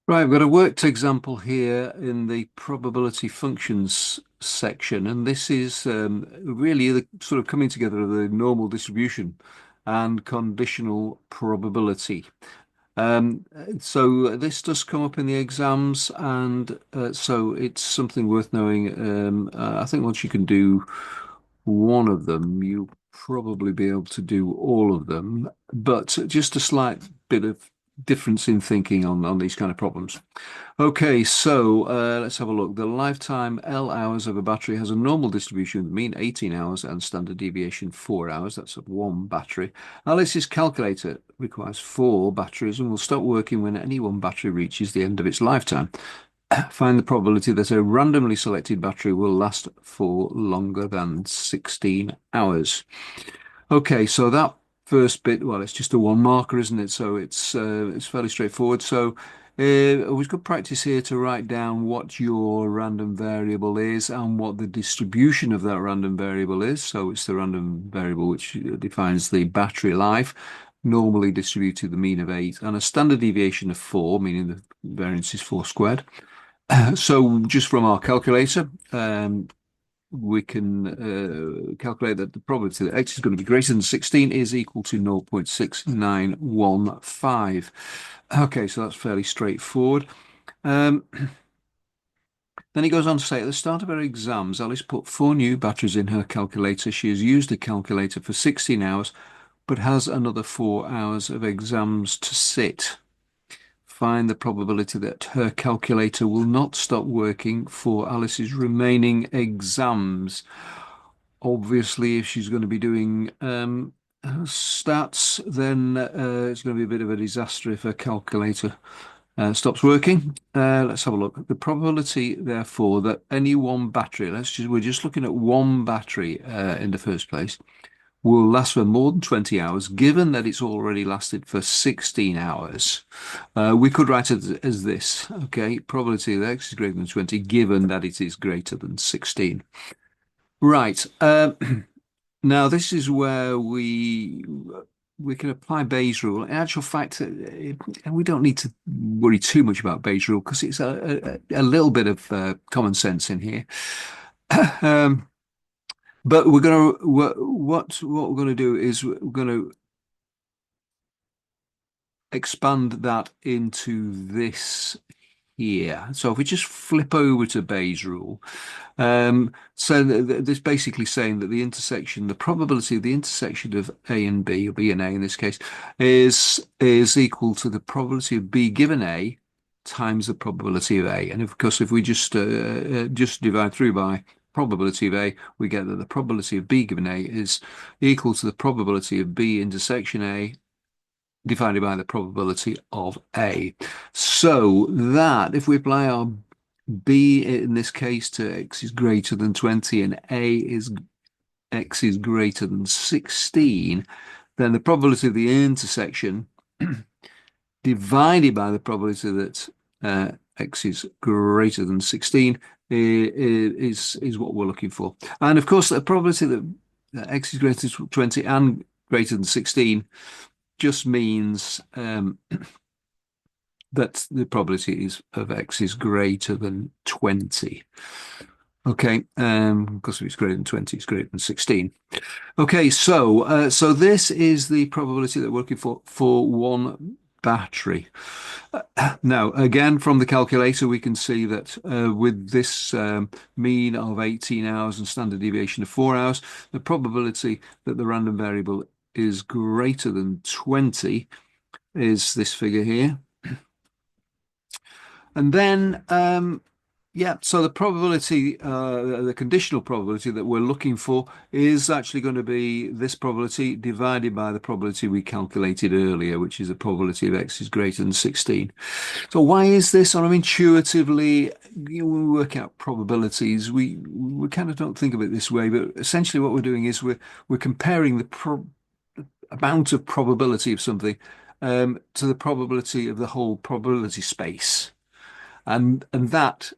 Right, I've got a worked example here in the probability functions section, and this is really the sort of coming together of the normal distribution and conditional probability. So this does come up in the exams, and so it's something worth knowing. I think once you can do one of them, you'll probably be able to do all of them, but just a slight bit of difference in thinking on these kind of problems. Okay, so let's have a look. The lifetime L hours of a battery has a normal distribution, mean 18 hours and standard deviation 4 hours. That's of one battery. Alice's calculator requires four batteries and will stop working when any one battery reaches the end of its lifetime. Find the probability that a randomly selected battery will last for longer than 16 hours. Okay, so that first bit, well, it's just a one marker, isn't it? So it's fairly straightforward. So it was good practice here to write down what your random variable is and what the distribution of that random variable is. So it's the random variable which defines the battery life, normally distributed the mean of 8, and a standard deviation of 4, meaning the variance is 4 squared. So just from our calculator, we can calculate that the probability that x is going to be greater than 16 is equal to 0.6915. Okay, so that's fairly straightforward. Um, then he goes on to say, at the start of her exams, Alice put four new batteries in her calculator. She has used the calculator for 16 hours, but has another 4 hours of exams to sit. Find the probability that her calculator will not stop working for Alice's remaining exams. Obviously, if she's going to be doing stats, then it's going to be a bit of a disaster if her calculator stops working. Let's have a look. The probability, therefore, that any one battery, we're just looking at one battery in the first place, will last for more than 20 hours, given that it's already lasted for 16 hours. We could write it as this, okay? Probability that x is greater than 20, given that it is greater than 16. Right. Now this is where we can apply Bayes' rule. In actual fact, we don't need to worry too much about Bayes' rule because it's a little bit of common sense in here. Um, but we're going to what we're going to do is we're going to expand that into this here. So if we just flip over to Bayes' rule, so this basically saying that the probability of the intersection of A and B, or B and A in this case, is equal to the probability of B given A times the probability of A. And of course, if we just divide through by probability of A, we get that the probability of B given A is equal to the probability of B intersection A divided by the probability of A. So that if we apply our B in this case to x is greater than 20 and A is x is greater than 16, then the probability of the intersection divided by the probability that x is greater than 16 is what we're looking for. And of course, the probability that x is greater than 20 and greater than 16 just means that the probability of x is greater than 20. Okay, because if it's greater than 20, it's greater than 16. Okay, so this is the probability that we're looking for one battery. Now, again, from the calculator, we can see that with this mean of 18 hours and standard deviation of 4 hours, the probability that the random variable is greater than 20 is this figure here. And then, yeah, so the probability, the conditional probability that we're looking for is actually going to be this probability divided by the probability we calculated earlier, which is the probability of x is greater than 16. So why is this? Sort of intuitively, when we work out probabilities, we kind of don't think of it this way, but essentially what we're doing is we're comparing the amount of probability of something to the probability of the whole probability space. And that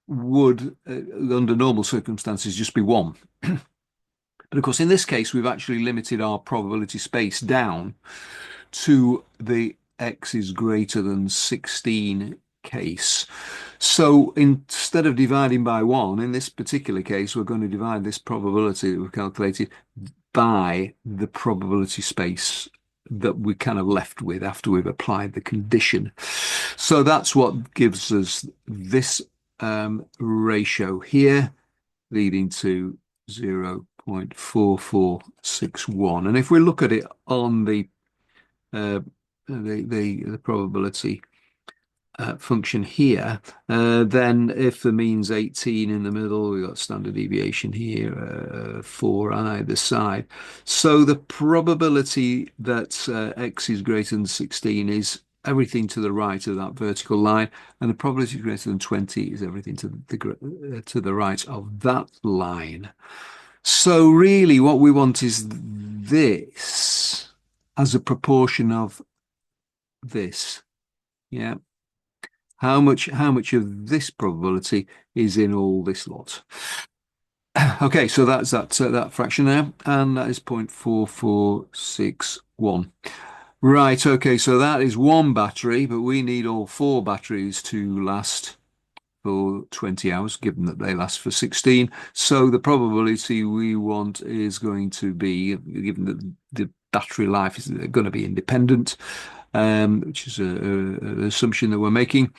would, under normal circumstances, just be one. But of course, in this case, we've actually limited our probability space down to the x is greater than 16 case. So instead of dividing by 1, in this particular case, we're going to divide this probability that we've calculated by the probability space that we're kind of left with after we've applied the condition. So that's what gives us this ratio here, leading to 0.4461. And if we look at it on uh, the probability function here, then if the mean's 18 in the middle, we've got standard deviation here, 4 on either side. So the probability that x is greater than 16 is everything to the right of that vertical line, and the probability greater than 20 is everything to the right of that line. So really what we want is this as a proportion of this. Yeah. How much of this probability is in all this lot? Okay, so that's that fraction there, and that is 0.4461. Right, okay, so that is one battery, but we need all four batteries to last for 20 hours, given that they last for 16. So the probability we want is going to be, given that the battery life is going to be independent, which is an assumption that we're making,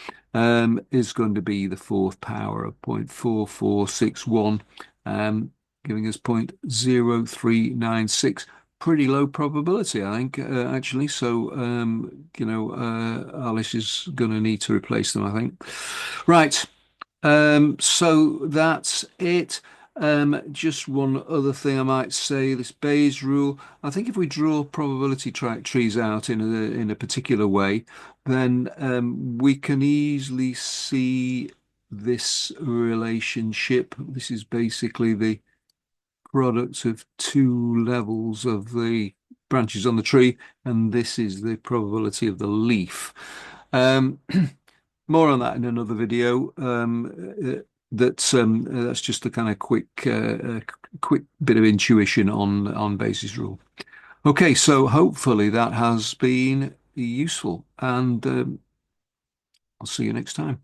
is going to be the fourth power of 0.4461, giving us 0.0396. Pretty low probability, I think, actually. So, Alice is going to need to replace them, I think. Right. So that's it. Just one other thing I might say, this Bayes rule. I think if we draw probability trees out in a particular way, then we can easily see this relationship. This is basically the product of two levels of the branches on the tree, and this is the probability of the leaf. Um, More on that in another video. That's just a kind of quick bit of intuition on Bayes' rule. Okay, so hopefully that has been useful, and I'll see you next time.